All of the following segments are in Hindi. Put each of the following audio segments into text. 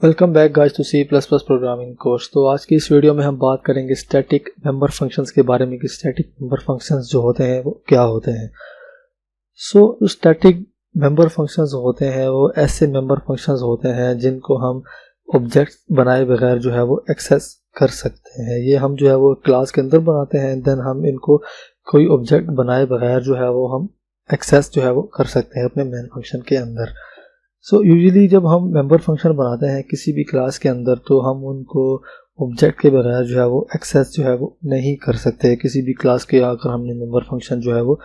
Welcome back guys to C plus plus programming course. तो आज की इस वीडियो में हम बात करेंगे स्टैटिक मेंबर फंक्शंस के बारे में कि स्टैटिक मेंबर फंक्शंस जो होते हैं वो क्या होते हैं। जो स्टैटिक मेंबर फंक्शंस होते हैं वो ऐसे मेंबर फंक्शंस होते हैं जिनको हम ऑब्जेक्ट बनाए बगैर जो है वो एक्सेस कर सकते हैं। ये हम जो है वो क्लास के अंदर बनाते हैं, देन हम इनको कोई ऑब्जेक्ट बनाए बगैर जो है वो हम एक्सेस जो है वो कर सकते हैं अपने मेन फंक्शन के अंदर। यूजुअली जब हम मेंबर फंक्शन बनाते हैं किसी भी क्लास के अंदर तो हम उनको ऑब्जेक्ट के बगैर जो है वो एक्सेस जो है वो नहीं कर सकते किसी भी क्लास के अगर हमने मेंबर फंक्शन जो है वो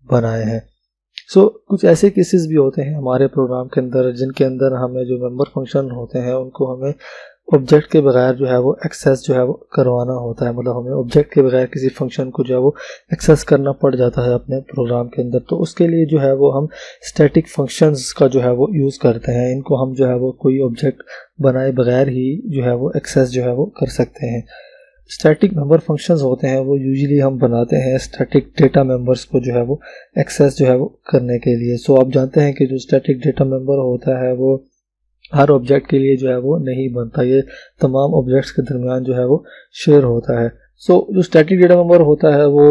बनाए हैं। कुछ ऐसे केसेस भी होते हैं हमारे प्रोग्राम के अंदर जिनके अंदर हमें जो मेंबर फंक्शन होते हैं उनको हमें ऑब्जेक्ट के बगैर जो है वो एक्सेस जो है वो करवाना होता है, मतलब हमें ऑब्जेक्ट के बगैर किसी फंक्शन को जो है वो एक्सेस करना पड़ जाता है अपने प्रोग्राम के अंदर। तो उसके लिए जो है वो हम स्टैटिक फंक्शंस का जो है वो यूज़ करते हैं। इनको हम जो है वो कोई ऑब्जेक्ट बनाए बगैर ही जो है वो एक्सेस जो है वो कर सकते हैं। स्टैटिक मेंबर फंक्शंस होते हैं वो यूजुअली हम बनाते हैं स्टैटिक डेटा मेंबर्स को जो है वो एक्सेस जो है वो करने के लिए। आप जानते हैं कि जो स्टैटिक डेटा मेंबर होता है वो हर ऑब्जेक्ट के लिए जो है वो नहीं बनता, ये तमाम ऑब्जेक्ट्स के दरमियान जो है वो शेयर होता है। जो स्टैटिक डेटा मेंबर होता है वो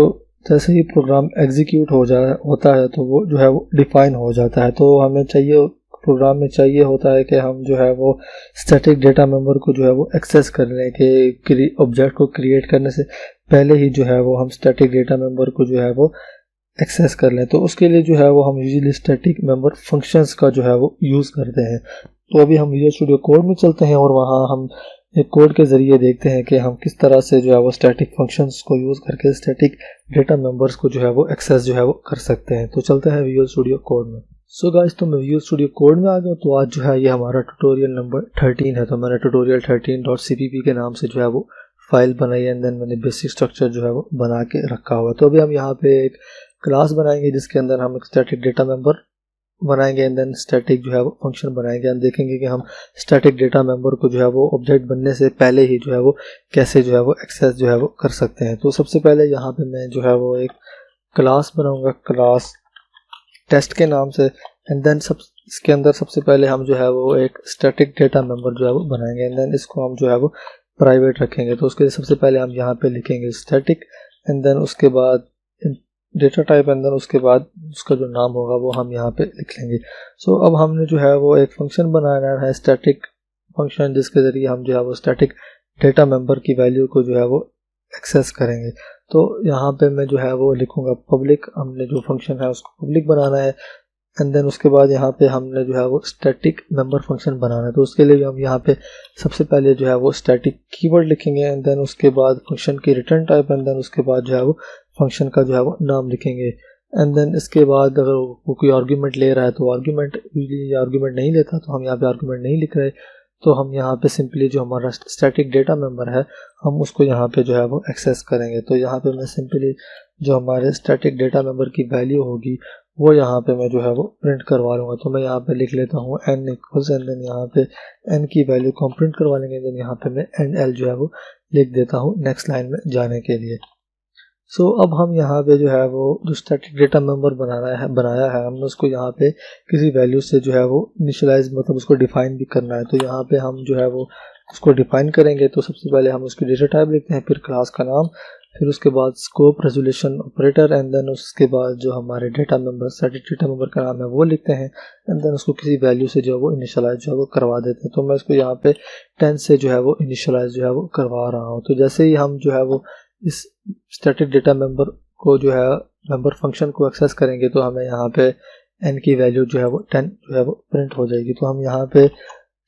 जैसे ही प्रोग्राम एग्जीक्यूट होता है तो वो जो है वो डिफाइन हो जाता है। तो हमें चाहिए प्रोग्राम में चाहिए होता है कि हम जो है वो स्टैटिक डेटा मेंबर को जो है वो एक्सेस कर लें कि ऑब्जेक्ट को क्रिएट करने से पहले ही जो है वो हम स्टैटिक डेटा मेंबर को जो है वो एक्सेस कर लें। तो उसके लिए जो है वो हम यूजुअली स्टैटिक मेंबर फंक्शंस का जो है वो यूज़ करते हैं। तो अभी हम विजुअल स्टूडियो कोड में चलते हैं और वहाँ हम एक कोड के ज़रिए देखते हैं कि हम किस तरह से जो है वो स्टैटिक फंक्शंस को यूज़ करके स्टैटिक डेटा मेंबर्स को जो है वो एक्सेस जो है वो कर सकते हैं। तो चलते हैं विजुअल स्टूडियो कोड में। गाइस, तो मैं विजुअल स्टूडियो कोड में आ गया। तो आज जो है ये हमारा ट्यूटोरियल नंबर 13 है। तो मैंने ट्यूटोरियल 13.cpp के नाम से जो है वो फाइल बनाई है एंड देन मैंने बेसिक स्ट्रक्चर जो है वो बना के रखा हुआ है। तो अभी हम यहाँ पे एक क्लास बनाएंगे जिसके अंदर हम एक स्टैटिक डेटा मेंबर बनाएंगे एंड देन स्टैटिक जो है वो फंक्शन बनाएंगे। हम देखेंगे कि हम स्टैटिक डेटा मेंबर को जो है वो ऑब्जेक्ट बनने से पहले ही जो है वो कैसे जो है वो एक्सेस जो है वो कर सकते हैं। तो सबसे पहले यहाँ पे मैं जो है वो एक क्लास बनाऊंगा, क्लास टेस्ट के नाम से, एंड देन इसके अंदर सबसे पहले हम जो है वो एक स्टैटिक डेटा मेंबर जो है वो बनाएंगे एंड देन इसको हम जो है वो प्राइवेट रखेंगे। तो उसके लिए सबसे पहले हम यहाँ पे लिखेंगे स्टैटिक एंड देन उसके बाद डेटा टाइप एंड देन उसके बाद उसका जो नाम होगा वो हम यहाँ पे लिख लेंगे। अब हमने जो है वो एक फंक्शन बनाना है स्टैटिक फंक्शन जिसके ज़रिए हम जो है वो स्टैटिक डेटा मेंबर की वैल्यू को जो है वो एक्सेस करेंगे। तो यहाँ पे मैं जो है वो लिखूँगा पब्लिक, हमने जो फंक्शन है उसको पब्लिक बनाना है एंड देन उसके बाद यहाँ पे हमने जो है वो स्टैटिक मेंबर फंक्शन बनाना है। तो उसके लिए हम यहाँ पे सबसे पहले जो है वो स्टैटिक कीवर्ड लिखेंगे एंड देन उसके बाद फंक्शन की रिटर्न टाइप एंड देन उसके बाद जो है वो फंक्शन का जो है वो नाम लिखेंगे एंड देन इसके बाद अगर वो कोई आर्गुमेंट ले रहा है तो आर्गुमेंट नहीं लेता तो हम यहाँ पे आर्गुमेंट नहीं लिख रहे। तो हम यहाँ पे सिंपली जो हमारा स्टैटिक डेटा मेंबर है हम उसको यहाँ पे जो है वो एक्सेस करेंगे। तो यहाँ पे मैं सिंपली जो हमारे स्टैटिक डेटा मेंबर की वैल्यू होगी वो यहाँ पे मैं जो है वो प्रिंट करवा लूँगा। तो मैं यहाँ पे लिख लेता हूँ n इक्वल्स एंड देन यहाँ पे n की वैल्यू को हम प्रिंट करवा लेंगे। देन यहाँ पे मैं NL जो है वो लिख देता हूँ नेक्स्ट लाइन में जाने के लिए। अब हम यहाँ पे जो है वो जो स्टैटिक डेटा मेंबर बनाया है हमने उसको यहाँ पे किसी वैल्यू से जो है वो इनिशियलाइज, मतलब उसको डिफाइन भी करना है। तो यहाँ पे हम जो है वो उसको डिफाइन करेंगे। तो सबसे पहले हम उसकी डेटा टाइप लिखते हैं, फिर क्लास का नाम, फिर उसके बाद scope resolution operator and then उसके बाद जो हमारे data member static data member का नाम है वो लिखते हैं एंड देन उसको किसी वैल्यू से जो है वो इनिशियलाइज जो है वो करवा देते हैं। तो मैं इसको यहाँ पे 10 से जो है वो इनिशियलाइज जो है वो करवा रहा हूँ। तो जैसे ही हम जो है वो इस स्टैटिक डेटा मेंबर को जो है मेंबर फंक्शन को एक्सेस करेंगे तो हमें यहाँ पे n की वैल्यू जो है वो 10 जो है वो प्रिंट हो जाएगी। तो हम यहाँ पे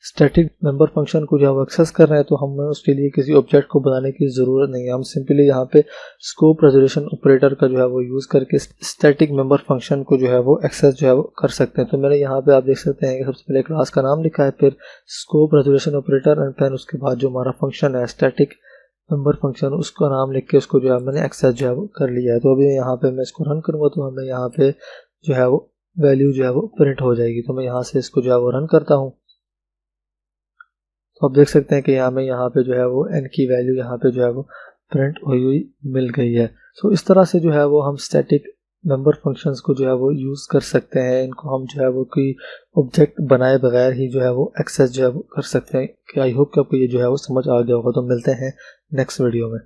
स्टैटिक मेंबर फंक्शन को जो है वो एक्सेस कर रहे हैं तो हमें उसके लिए किसी ऑब्जेक्ट को बनाने की ज़रूरत नहीं है। हम सिंपली यहाँ पे स्कोप रेजोल्यूशन ऑपरेटर का जो है वो यूज़ करके स्टैटिक मेंबर फंक्शन को जो है वो एक्सेस जो है वो कर सकते हैं। तो मैंने यहाँ पे आप देख सकते हैं कि सबसे पहले क्लास का नाम लिखा है, फिर स्कोप रेजोल्यूशन ऑपरेटर एंड फिर उसके बाद जो हमारा फंक्शन है स्टैटिक मेंबर फंक्शन उसका नाम लिख के उसको जो है मैंने एक्सेस जो है वो कर लिया है। तो अभी यहाँ पे मैं इसको रन करूँगा तो हमें यहाँ पे जो है वो वैल्यू जो है वो प्रिंट हो जाएगी। तो मैं यहाँ से इसको जो है वो रन करता हूँ तो आप देख सकते हैं कि यहाँ पे जो है वो n की वैल्यू यहाँ पे जो है वो प्रिंट हुई मिल गई है। इस तरह से जो है वो हम स्टैटिक मेंबर फंक्शंस को जो है वो यूज़ कर सकते हैं। इनको हम जो है वो कोई ऑब्जेक्ट बनाए बगैर ही जो है वो एक्सेस जो है वो कर सकते हैं। कि आई होप कि आपको ये जो है वो समझ आ गया होगा। तो मिलते हैं नेक्स्ट वीडियो में।